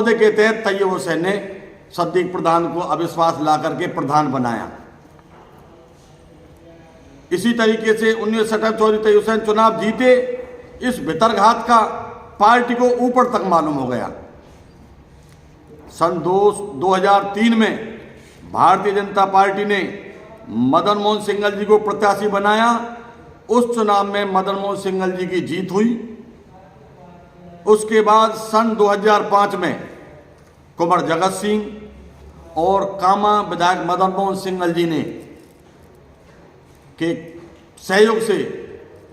के तहत तैयब हुसैन ने सद्दीक प्रधान को अविश्वास ला करके प्रधान बनाया। इसी तरीके से 1960 तैयब हुसैन चुनाव जीते। इस भितरघात का पार्टी को ऊपर तक मालूम हो गया। सन 2003 में भारतीय जनता पार्टी ने मदन मोहन सिंघल जी को प्रत्याशी बनाया। उस चुनाव में मदन मोहन सिंघल जी की जीत हुई। उसके बाद सन 2005 में कुंवर जगत सिंह और कामा विधायक मदन मोहन सिंघल जी ने के सहयोग से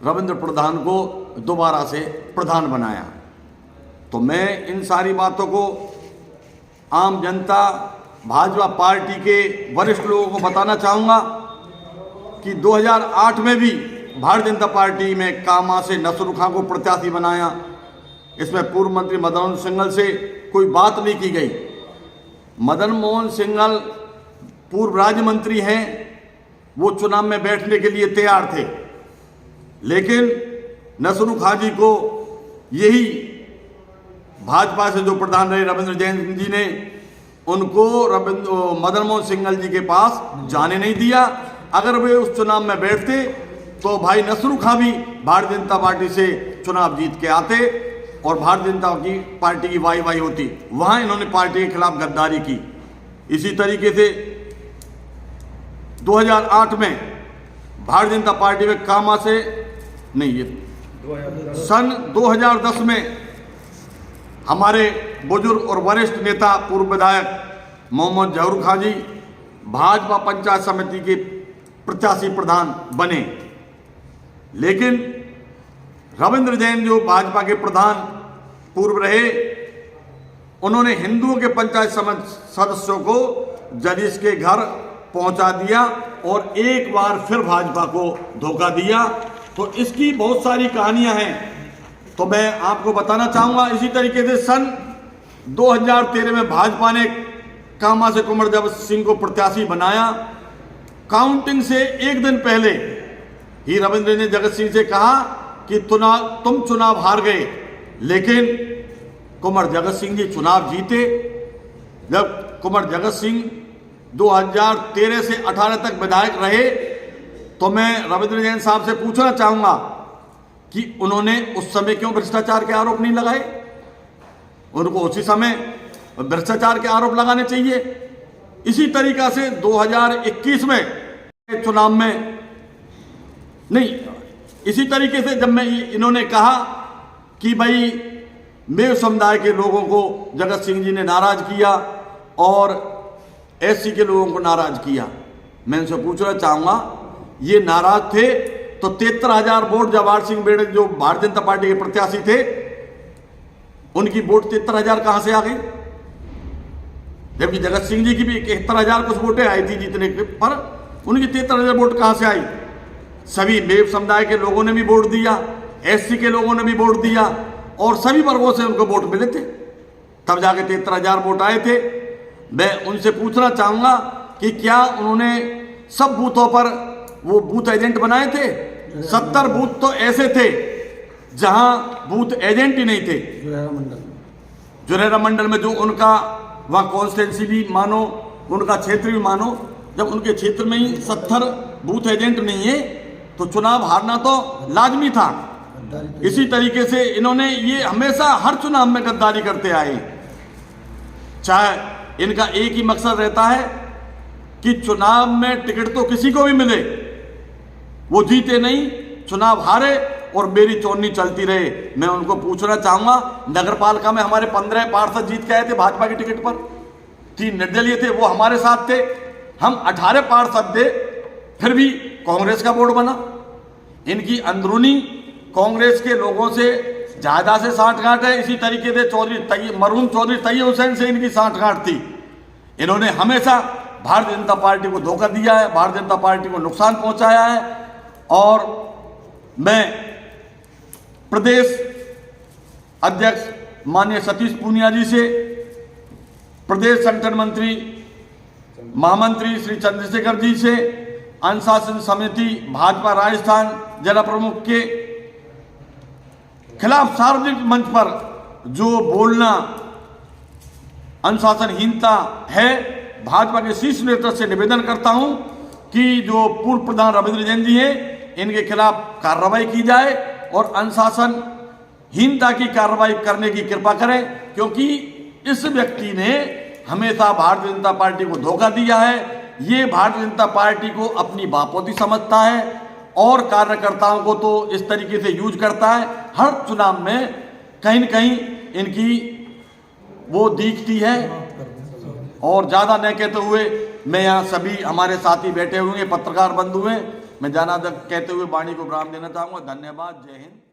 रविंद्र प्रधान को दोबारा से प्रधान बनाया। तो मैं इन सारी बातों को आम जनता, भाजपा पार्टी के वरिष्ठ लोगों को बताना चाहूँगा कि 2008 में भी भारतीय जनता पार्टी में कामा से नसरुल खां को प्रत्याशी बनाया। इसमें पूर्व मंत्री मदन मोहन सिंघल से कोई बात नहीं की गई। मदन मोहन सिंघल पूर्व राज्य मंत्री हैं, वो चुनाव में बैठने के लिए तैयार थे, लेकिन नसरुल खां जी को यही भाजपा से जो प्रधान रहे रविंद्र जैन जी ने उनको मदन मोहन सिंघल जी के पास जाने नहीं दिया। अगर वे उस चुनाव में बैठते तो भाई नसरुल खां भी भारतीय जनता पार्टी से चुनाव जीत के आते और भारतीय जनता पार्टी की वाई होती। वहां इन्होंने पार्टी के खिलाफ गद्दारी की। इसी तरीके से 2008 में भारतीय जनता पार्टी में कामा से नहीं, ये सन 2010 में हमारे बुजुर्ग और वरिष्ठ नेता पूर्व विधायक मोहम्मद जहूर खां जी भाजपा पंचायत समिति के प्रत्याशी प्रधान बने। लेकिन रविंद्र जैन जो भाजपा के प्रधान पूर्व रहे, उन्होंने हिंदुओं के पंचायत समिति सदस्यों को जलीस के घर पहुंचा दिया और एक बार फिर भाजपा को धोखा दिया। तो इसकी बहुत सारी कहानियां हैं, तो मैं आपको बताना चाहूंगा। इसी तरीके से सन 2013 में भाजपा ने कामा से कुंवर जगत सिंह को प्रत्याशी बनाया। काउंटिंग से एक दिन पहले ही रविंद्र ने जगत सिंह से कहा कि तुम चुनाव हार गए, लेकिन कुंवर जगत सिंह जी चुनाव जीते। जब कुंवर जगत सिंह 2013 से 18 तक विधायक रहे, तो मैं रविंद्र जैन साहब से पूछना चाहूंगा कि उन्होंने उस समय क्यों भ्रष्टाचार के आरोप नहीं लगाए। उनको उसी समय भ्रष्टाचार के आरोप लगाने चाहिए। इसी तरीका से 2021 में चुनाव में नहीं, इसी तरीके से जब मैं इन्होंने कहा कि भाई मेव समुदाय के लोगों को जगत सिंह जी ने नाराज किया और एससी के लोगों को नाराज किया, मैं इनसे पूछना चाहूंगा ये नाराज थे तो 73,000 वोट जवाहर सिंह बेड़े जो भारतीय जनता पार्टी के प्रत्याशी थे, उनकी वोट 73,000 कहां से आ गई? जबकि जगत सिंह जी की भी 71,000 कुछ वोटें आई थी जीतने के, पर उनकी 73,000 वोट कहां से आई? सभी मेव समुदाय के लोगों ने भी वोट दिया, एससी के लोगों ने भी वोट दिया और सभी वर्गों से उनको वोट मिले थे, तब जाके 73,000 वोट आए थे। मैं उनसे पूछना चाहूंगा कि क्या उन्होंने सब बूथों पर वो बूथ एजेंट बनाए थे? 70 बूथ तो ऐसे थे जहां बूथ एजेंट ही नहीं थे। जुरेरा मंडल में जो उनका वहां कॉन्स्टिट्यूंसी भी मानो, उनका क्षेत्र भी मानो, जब उनके क्षेत्र में ही 70 बूथ एजेंट नहीं है तो चुनाव हारना तो लाजमी था। इसी तरीके से इन्होंने ये हमेशा हर चुनाव में गद्दारी करते आए। चाहे इनका एक ही मकसद रहता है कि चुनाव में टिकट तो किसी को भी मिले, वो जीते नहीं, चुनाव हारे और मेरी चोरनी चलती रहे। मैं उनको पूछना चाहूंगा, नगर पालिका में हमारे 15 पार्षद जीत के आए थे भाजपा के टिकट पर, 3 निर्दलीय थे, वो हमारे साथ थे। हम 18 पार्षद थे, फिर भी कांग्रेस का बोर्ड बना। इनकी अंदरूनी कांग्रेस के लोगों से ज्यादा से साठगांठ है। इसी तरीके से मरहूम चौधरी तैयब हुसैन से इनकी साठगांठ थी। इन्होंने हमेशा भारतीय जनता पार्टी को धोखा दिया है, भारतीय जनता पार्टी को नुकसान पहुंचाया है। और मैं प्रदेश अध्यक्ष माननीय सतीश पूनिया जी से, प्रदेश संगठन मंत्री महामंत्री श्री चंद्रशेखर जी से, अनुशासन समिति भाजपा राजस्थान जिला प्रमुख के खिलाफ सार्वजनिक मंच पर जो बोलना अनुशासनहीनता है। भाजपा के शीर्ष नेतृत्व से निवेदन करता हूं कि जो पूर्व प्रधान रविंद्र जैन जी हैं, इनके खिलाफ कार्रवाई की जाए और अनुशासनहीनता की कार्रवाई करने की कृपा करें, क्योंकि इस व्यक्ति ने हमेशा भारतीय जनता पार्टी को धोखा दिया है। ये भारतीय जनता पार्टी को अपनी बापोती समझता है और कार्यकर्ताओं को तो इस तरीके से यूज करता है। हर चुनाव में कहीं न कहीं इनकी वो दिखती है। और ज़्यादा न कहते हुए मैं यहाँ सभी हमारे साथी बैठे हुए हैं, पत्रकार बंधु हैं, मैं ज़्यादा कहते हुए वाणी को विराम देना चाहूँगा। धन्यवाद। जय हिंद।